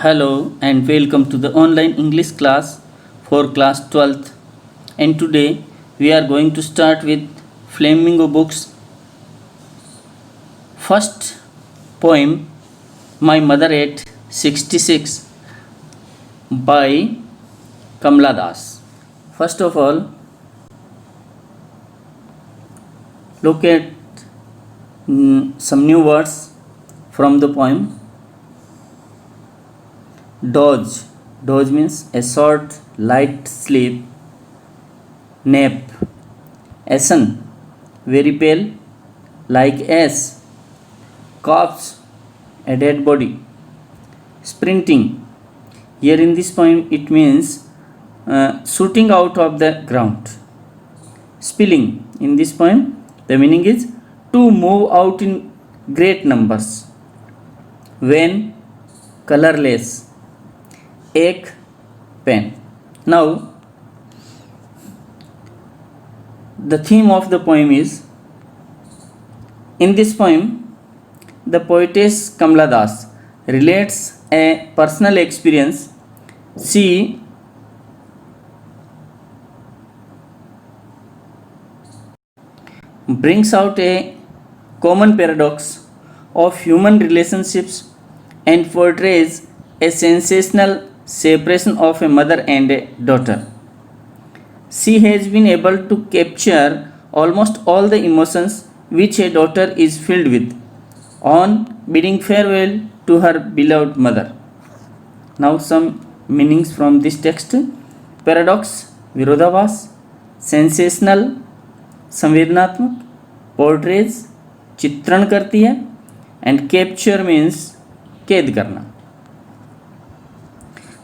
Hello and welcome to the online English class for class 12th. And today we are going to start with Flamingo Books. First poem, My Mother at 66 by Kamla Das. First of all, look at some new words from the poem. Doze. Doze means a short, light sleep. Nap. Ashen. Very pale, like ash. Corpse. A dead body. Sprinting. Here in this poem, it means shooting out of the ground. Spilling. In this poem, the meaning is to move out in great numbers. When colorless. Ache, pain. Now, the theme of the poem is, in this poem, the poetess Kamla Das relates a personal experience. She brings out a common paradox of human relationships and portrays a sensational separation of a mother and a daughter. She has been able to capture almost all the emotions which a daughter is filled with on bidding farewell to her beloved mother. Now, some meanings from this text. Paradox, विरोधाभास, sensational, संवेदनात्मक, portrays, चित्रण करती है, and capture means कैद करना.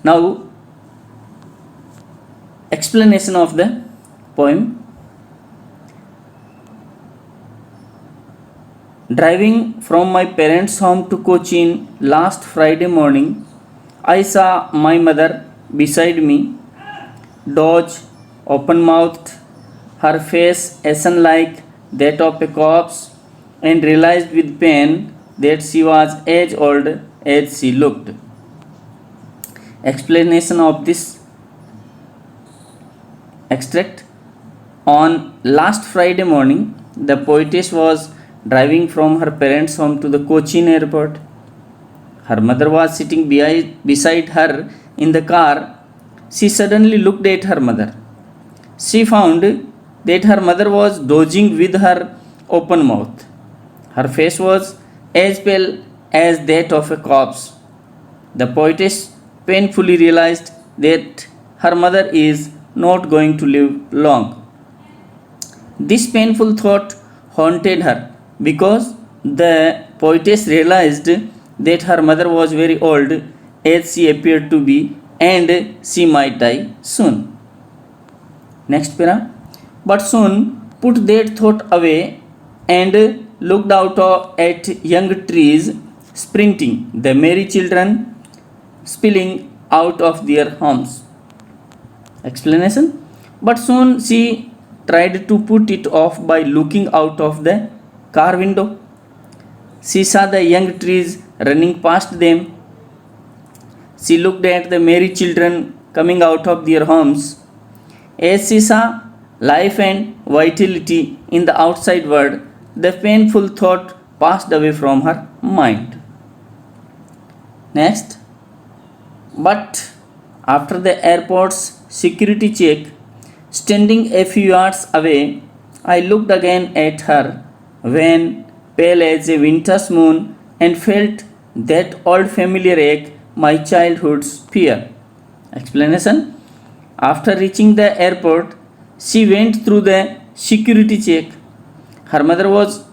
Now, explanation of the poem. Driving from my parents' home to Cochin last Friday morning, I saw my mother beside me, doze, open-mouthed, her face ashen like that of a corpse, and realized with pain that she was as old as she looked. Explanation of this extract. On last Friday morning, the poetess was driving from her parents' home to the Cochin airport. Her mother was sitting beside her in the car. She suddenly looked at her mother. She found that her mother was dozing with her open mouth. Her face was as pale as that of a corpse. The poetess painfully realized that her mother is not going to live long. This painful thought haunted her because the poetess realized that her mother was very old as she appeared to be and she might die soon. Next para. But soon put that thought away and looked out at young trees sprinting, the merry children spilling out of their homes. Explanation. But soon she tried to put it off by looking out of the car window. She saw the young trees running past them. She looked at the merry children coming out of their homes. As she saw life and vitality in the outside world, the painful thought passed away from her mind. Next. But after the airport's security check, standing a few yards away, I looked again at her, when pale as a winter's moon, and felt that old familiar ache, my childhood's fear. Explanation. After reaching the airport, she went through the security check. Her mother was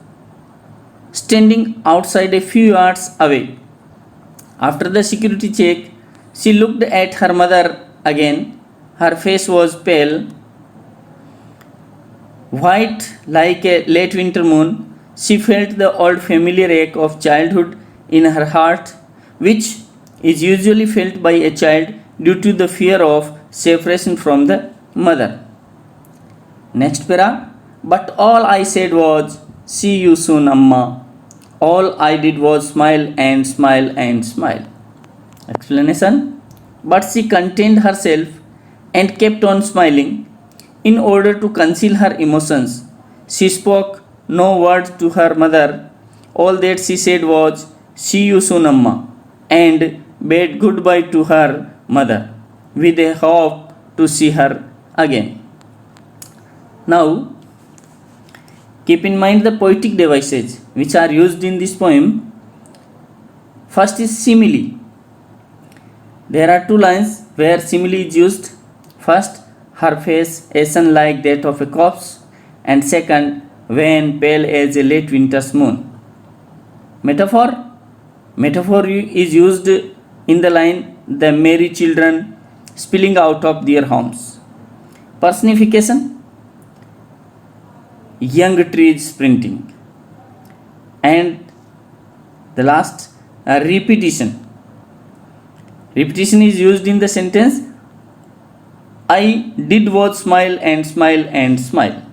standing outside a few yards away. After the security check, she looked at her mother again. Her face was pale, white like a late winter moon. She felt the old familiar ache of childhood in her heart, which is usually felt by a child due to the fear of separation from the mother. Next para. But all I said was, "See you soon, Amma." All I did was smile and smile and smile. Explanation. But she contained herself and kept on smiling in order to conceal her emotions. She spoke no word to her mother. All that she said was, "See you soon, Amma," and bade goodbye to her mother with a hope to see her again. Now, keep in mind the poetic devices which are used in this poem. First is simile. There are two lines where simile is used. First, her face ashen like that of a corpse, and second, when pale as a late winter's moon. Metaphor is used in the line, the merry children spilling out of their homes. Personification, young trees sprinting. And the last, repetition. Repetition is used in the sentence, I did was smile and smile and smile.